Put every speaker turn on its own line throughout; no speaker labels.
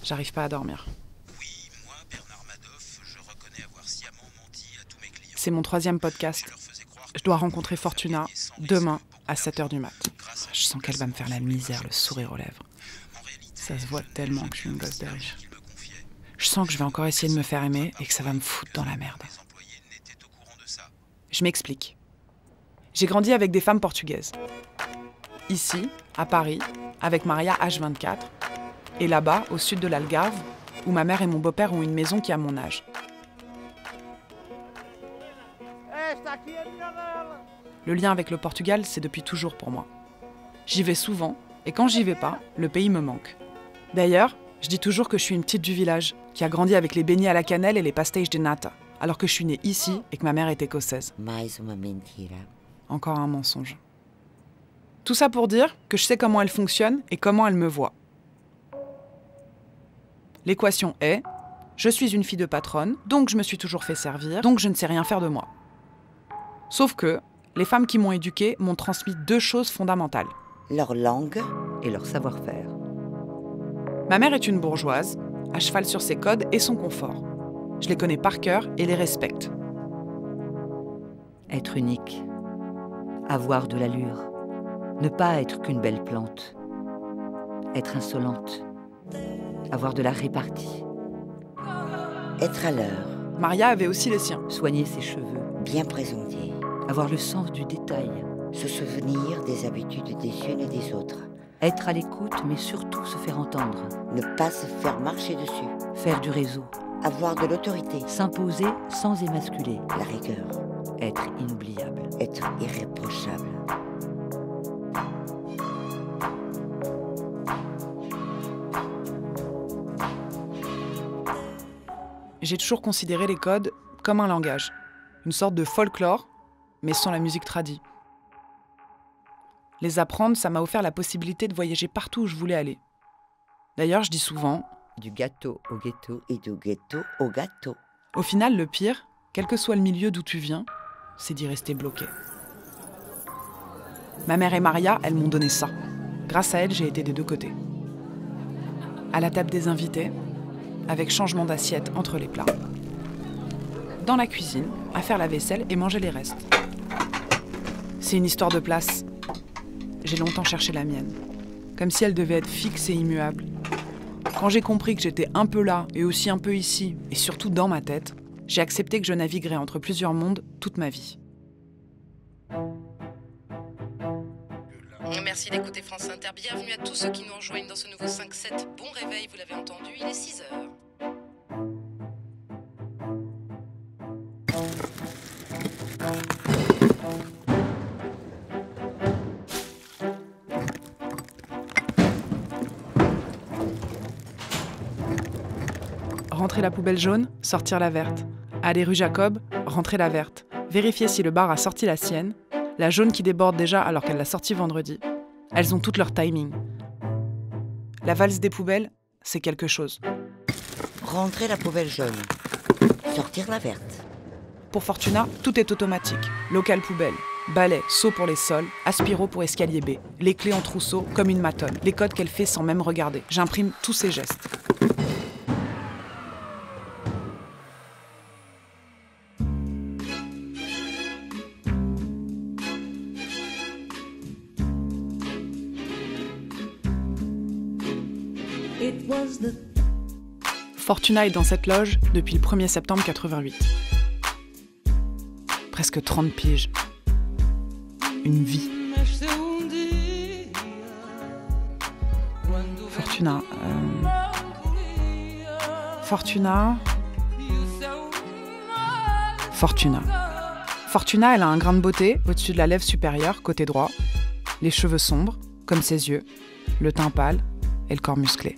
J'arrive pas à dormir.
Oui, moi, Bernard Madoff, je reconnais avoir sciemment menti à tous mes clients.
C'est mon 3e podcast.
Je leur faisais croire
Je
que
dois
vous
rencontrer
avez
Fortuna
gagné sans
demain
laisser
à
beaucoup
7h du mat.
grâce à
Je sens qu'elle va me faire la misère, le sourire aux lèvres.
En réalité,
Ça se voit
je
tellement
n'ai
que je suis une
jamais
gosse de
vu
riche.
qu'il me confiait.
Je sens que je vais encore essayer de me faire aimer et que ça va me foutre dans la merde.
Les employés n'étaient au courant de ça.
Je m'explique. J'ai grandi avec des femmes portugaises. Ici, à Paris, avec Maria H24, et là-bas, au sud de l'Algarve, où ma mère et mon beau-père ont une maison qui a mon âge. Le lien avec le Portugal, c'est depuis toujours pour moi. J'y vais souvent, et quand j'y vais pas, le pays me manque. D'ailleurs, je dis toujours que je suis une petite du village, qui a grandi avec les beignets à la cannelle et les pastéis de nata, alors que je suis née ici et que ma mère est écossaise.
Mais uma mentira.
Encore un mensonge. Tout ça pour dire que je sais comment elle fonctionne et comment elle me voit. L'équation est « je suis une fille de patronne, donc je me suis toujours fait servir, donc je ne sais rien faire de moi ». Sauf que les femmes qui m'ont éduquée m'ont transmis 2 choses fondamentales.
Leur langue et leur savoir-faire.
Ma mère est une bourgeoise, à cheval sur ses codes et son confort. Je les connais par cœur et les respecte.
Être unique. Avoir de l'allure. Ne pas être qu'une belle plante. Être insolente. Avoir de la répartie. Être à l'heure.
Maria avait aussi les siens.
Soigner ses cheveux.
Bien présenté.
Avoir le sens du détail.
Se souvenir des habitudes des unes et des autres.
Être à l'écoute, mais surtout se faire entendre.
Ne pas se faire marcher dessus.
Faire du réseau.
Avoir de l'autorité.
S'imposer sans émasculer.
La rigueur.
Être inoubliable.
Être irréprochable.
J'ai toujours considéré les codes comme un langage, une sorte de folklore, mais sans la musique tradie. Les apprendre, ça m'a offert la possibilité de voyager partout où je voulais aller. D'ailleurs, je dis souvent,
Du gâteau au ghetto.
Et du ghetto au gâteau.
au final, le pire, quel que soit le milieu d'où tu viens, c'est d'y rester bloqué. Ma mère et Maria, elles m'ont donné ça. Grâce à elles, j'ai été des 2 côtés. À la table des invités, avec changement d'assiette entre les plats. Dans la cuisine, à faire la vaisselle et manger les restes. C'est une histoire de place. J'ai longtemps cherché la mienne. Comme si elle devait être fixe et immuable. Quand j'ai compris que j'étais un peu là et aussi un peu ici, et surtout dans ma tête, j'ai accepté que je naviguerais entre plusieurs mondes toute ma vie.
Merci d'écouter France Inter. Bienvenue à tous ceux qui nous rejoignent dans ce nouveau 5-7. Bon réveil, vous l'avez entendu, il est 6h.
Rentrer la poubelle jaune, sortir la verte. Aller rue Jacob, rentrer la verte. Vérifier si le bar a sorti la sienne. La jaune qui déborde déjà alors qu'elle l'a sortie vendredi. Elles ont toutes leur timing. La valse des poubelles, c'est quelque chose.
Rentrer la poubelle jaune. Sortir la verte.
Pour Fortuna, tout est automatique. Local poubelle, balai, seau pour les sols, aspiro pour escalier B. Les clés en trousseau, comme une matonne. Les codes qu'elle fait sans même regarder. J'imprime tous ses gestes. Fortuna est dans cette loge depuis le 1er septembre 88. Presque 30 piges. Une vie. Fortuna. Fortuna, elle a un grain de beauté au-dessus de la lèvre supérieure, côté droit. Les cheveux sombres, comme ses yeux. Le teint pâle et le corps musclé.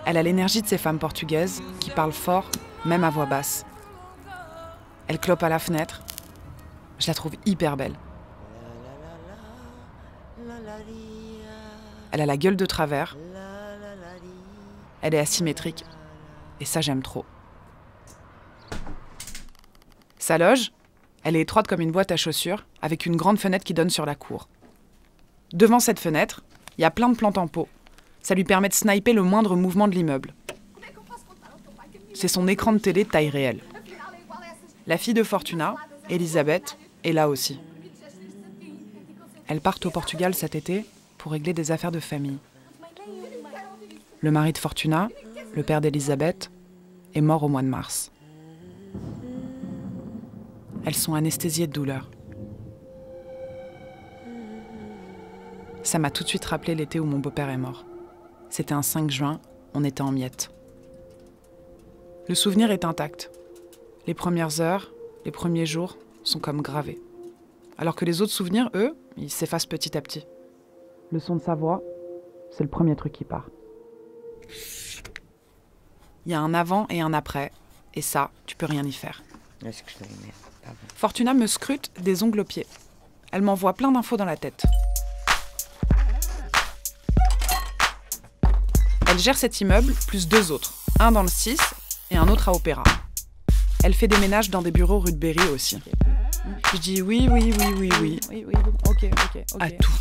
Elle a l'énergie de ces femmes portugaises qui parlent fort, même à voix basse. Elle clope à la fenêtre. Je la trouve hyper belle. Elle a la gueule de travers. Elle est asymétrique. Et ça, j'aime trop. Sa loge, Elle est étroite comme une boîte à chaussures, avec une grande fenêtre qui donne sur la cour. Devant cette fenêtre, il y a plein de plantes en pot. Ça lui permet de sniper le moindre mouvement de l'immeuble. C'est son écran de télé de taille réelle. La fille de Fortuna, Elisabeth, est là aussi. Elles partent au Portugal cet été pour régler des affaires de famille. Le mari de Fortuna, le père d'Elisabeth, est mort au mois de mars. Elles sont anesthésiées de douleur. Ça m'a tout de suite rappelé l'été où mon beau-père est mort. C'était un 5 juin, on était en miettes. Le souvenir est intact. Les premières heures, les premiers jours sont comme gravés. Alors que les autres souvenirs, eux, ils s'effacent petit à petit. Le son de sa voix, c'est le premier truc qui part. Il y a un avant et un après, et ça, tu peux rien y faire.
Est-ce que je dois y mettre ? Pardon.
Fortuna me scrute des ongles aux pieds. Elle m'envoie plein d'infos dans la tête. Elle gère cet immeuble, plus 2 autres. Un dans le 6 et un autre à Opéra. Elle fait des ménages dans des bureaux rue de Berry aussi. Je dis oui. Ok. À tout.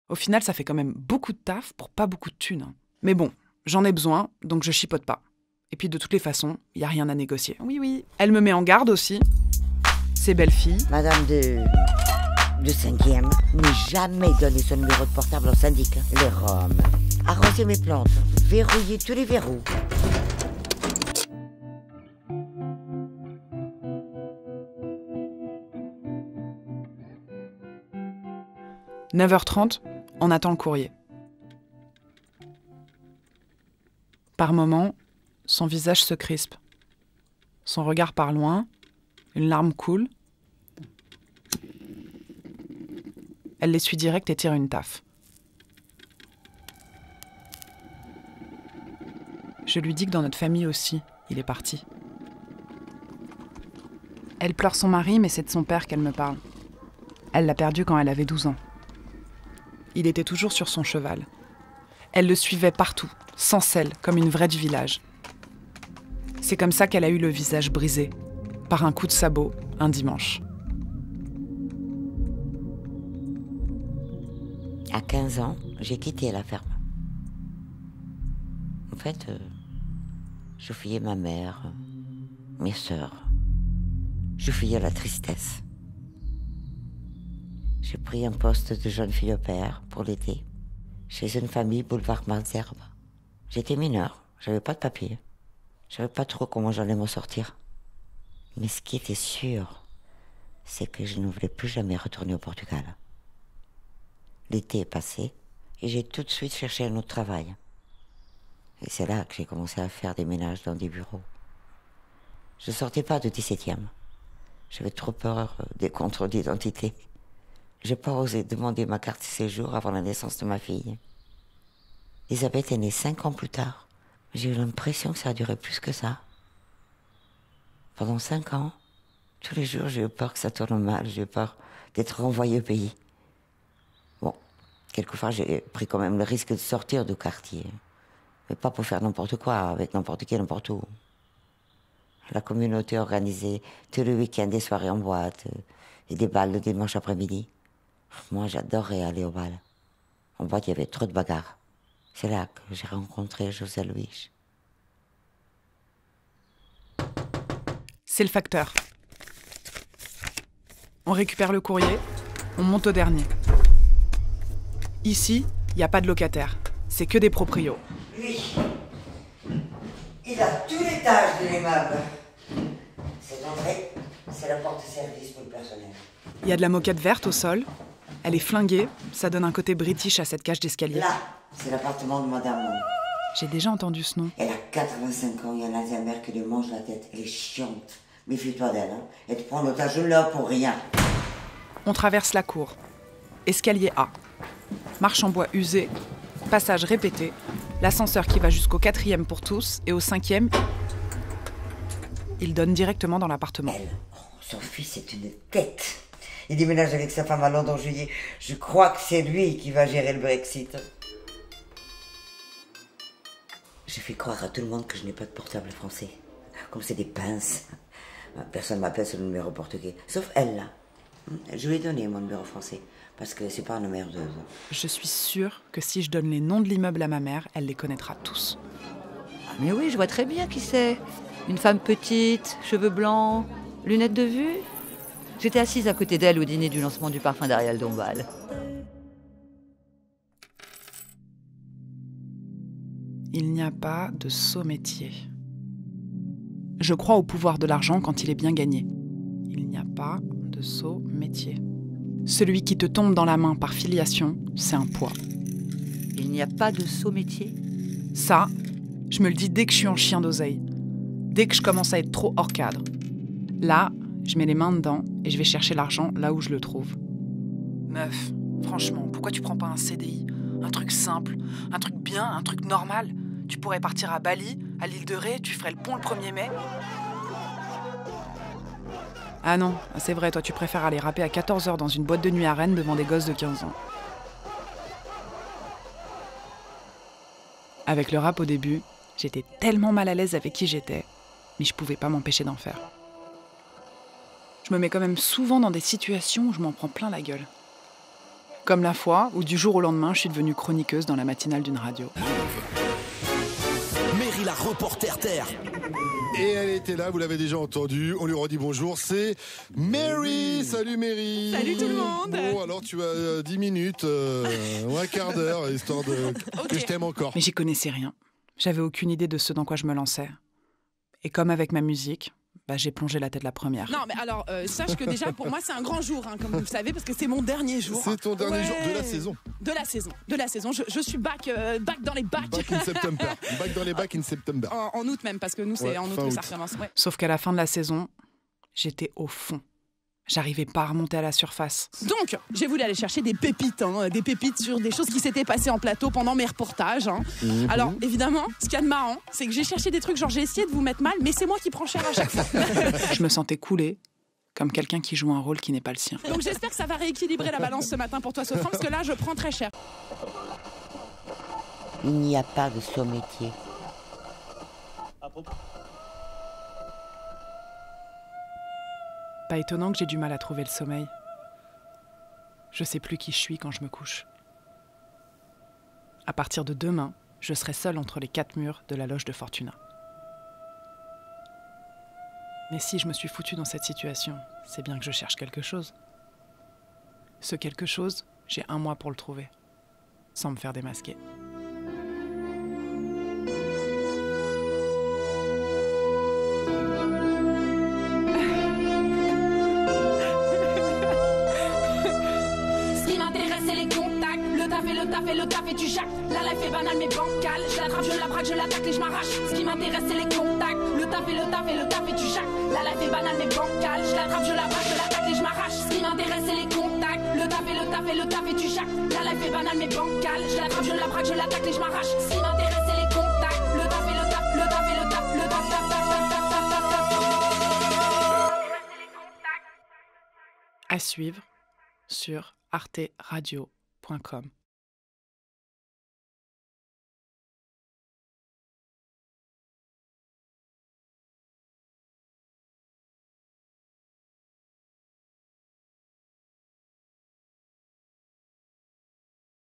Au final, ça fait quand même beaucoup de taf pour pas beaucoup de thunes. Mais bon, j'en ai besoin, donc je chipote pas. Et puis de toutes les façons, il n'y a rien à négocier. Oui. Elle me met en garde aussi. Ces belles filles.
Madame de 5e, ne jamais donner son numéro de portable au syndic. Les Roms. Arroser mes plantes. Verrouiller tous les verrous. «
9h30, on attend le courrier. Par moments, son visage se crispe. Son regard part loin, une larme coule. Elle l'essuie direct et tire une taffe. Je lui dis que dans notre famille aussi, il est parti. Elle pleure son mari, mais c'est de son père qu'elle me parle. Elle l'a perdu quand elle avait 12 ans. Il était toujours sur son cheval. Elle le suivait partout, sans selle, comme une vraie du village. C'est comme ça qu'elle a eu le visage brisé, par un coup de sabot, un dimanche.
À 15 ans, j'ai quitté la ferme. En fait, je fuyais ma mère, mes sœurs. Je fuyais la tristesse. J'ai pris un poste de jeune fille au père pour l'été, chez une famille boulevard Malesherbes. J'étais mineure, j'avais pas de papier. Je savais pas trop comment j'allais m'en sortir. Mais ce qui était sûr, c'est que je ne voulais plus jamais retourner au Portugal. L'été est passé et j'ai tout de suite cherché un autre travail. Et c'est là que j'ai commencé à faire des ménages dans des bureaux. Je sortais pas de 17e. J'avais trop peur des contrôles d'identité. J'ai pas osé demander ma carte de séjour avant la naissance de ma fille. Elisabeth est née 5 ans plus tard. J'ai eu l'impression que ça a duré plus que ça. Pendant 5 ans, tous les jours, j'ai eu peur que ça tourne mal. J'ai eu peur d'être renvoyée au pays. Bon, quelquefois, j'ai pris quand même le risque de sortir du quartier. Mais pas pour faire n'importe quoi, avec n'importe qui, n'importe où. La communauté organisait tous les week-ends des soirées en boîte et des balles le dimanche après-midi. Moi, j'adorais aller au bal. En boîte, il y avait trop de bagarres. C'est là que j'ai rencontré José Luis.
C'est le facteur. On récupère le courrier, on monte au dernier. Ici, il n'y a pas de locataire. C'est que des proprios.
Lui, il a tout l'étage de l'immeuble. Cette entrée, c'est la porte-service pour le personnel.
Il y a de la moquette verte au sol. Elle est flinguée, ça donne un côté british à cette cage d'escalier.
Là, c'est l'appartement de Madame Mon.
J'ai déjà entendu ce nom.
Elle a 85 ans, il y a un Alzheimer qui lui mange la tête. Elle est chiante. Méfie-toi d'elle, hein. Elle te prend l'otage là pour rien.
On traverse la cour. Escalier A. Marche en bois usé. Passage répété. L'ascenseur qui va jusqu'au 4e pour tous. Et au 5e, il donne directement dans l'appartement.
Elle, son fils est une tête. Il déménage avec sa femme à Londres en juillet. Je crois que c'est lui qui va gérer le Brexit. Je fais croire à tout le monde que je n'ai pas de portable français. Comme c'est des pinces. Personne ne m'appelle sur le numéro portugais, sauf elle là. Je lui ai donné mon numéro français, parce que c'est pas un numéro de...
Je suis sûre que si je donne les noms de l'immeuble à ma mère, elle les connaîtra tous.
Ah, mais oui, je vois très bien qui c'est. Une femme petite, cheveux blancs, lunettes de vue. J'étais assise à côté d'elle au dîner du lancement du parfum d'Ariel Dombal.
Il n'y a pas de sot métier. Je crois au pouvoir de l'argent quand il est bien gagné. Il n'y a pas de sot métier. Celui qui te tombe dans la main par filiation, c'est un poids.
Il n'y a pas de sot métier.
Ça, je me le dis dès que je suis en chien d'oseille. Dès que je commence à être trop hors cadre. Là, je mets les mains dedans et je vais chercher l'argent là où je le trouve. Meuf, franchement, pourquoi tu prends pas un CDI ? Un truc simple, un truc bien, un truc normal. Tu pourrais partir à Bali, à l'île de Ré, tu ferais le pont le 1er mai. Ah non, c'est vrai, toi tu préfères aller rapper à 14h dans une boîte de nuit à Rennes devant des gosses de 15 ans. Avec le rap au début, j'étais tellement mal à l'aise avec qui j'étais, mais je pouvais pas m'empêcher d'en faire. Je me mets quand même souvent dans des situations où je m'en prends plein la gueule. Comme la fois où du jour au lendemain, je suis devenue chroniqueuse dans la matinale d'une radio.
Mary la reporter terre.
Et elle était là, vous l'avez déjà entendu, on lui redit bonjour, c'est Mary. Salut Mary.
Salut tout le monde.
Bon, alors tu as 10 minutes, ou un quart d'heure, histoire de que je t'aime encore.
Mais j'y connaissais rien. J'avais aucune idée de ce dans quoi je me lançais. Et comme avec ma musique, j'ai plongé la tête la première.
Non, mais alors, sache que déjà, pour moi, c'est un grand jour, hein, comme vous le savez, parce que c'est mon dernier jour.
C'est ton dernier jour de la saison.
De la saison. Je suis back dans les bacs.
Back in September. Back dans les bacs in September.
En août même, parce que nous, c'est en août que ça recommence. Ouais.
Sauf qu'à la fin de la saison, j'étais au fond. J'arrivais pas à remonter à la surface.
Donc, j'ai voulu aller chercher des pépites sur des choses qui s'étaient passées en plateau pendant mes reportages. Alors, évidemment, ce qu'il y a de marrant, c'est que j'ai cherché des trucs, genre j'ai essayé de vous mettre mal, mais c'est moi qui prends cher à chaque fois.
Je me sentais coulée, comme quelqu'un qui joue un rôle qui n'est pas le sien.
Donc j'espère que ça va rééquilibrer la balance ce matin pour toi, Sofran, parce que là, je prends très cher.
Il n'y a pas de sot métier.
Pas étonnant que j'ai du mal à trouver le sommeil. Je sais plus qui je suis quand je me couche. À partir de demain, je serai seule entre les 4 murs de la loge de Fortuna. Mais si je me suis foutue dans cette situation, c'est bien que je cherche quelque chose. Ce quelque chose, j'ai 1 mois pour le trouver, sans me faire démasquer.
Le taf et tu jacques. La life est banale mais bancale. Je l'attrape, je la braque, je l'attaque et je m'arrache. Ce qui m'intéresse c'est les contacts. Le taf et tu jacques. La life est banale mais bancale. Je l'attrape, je la braque, je l'attaque et je m'arrache. Ce qui m'intéresse c'est les contacts. Le taf et tu jacques. La life est banale mais bancale. Je l'attrape, je la braque, je l'attaque et je m'arrache. Ce qui m'intéresse c'est les contacts. Le taf et le taf.
À suivre sur arteradio.com.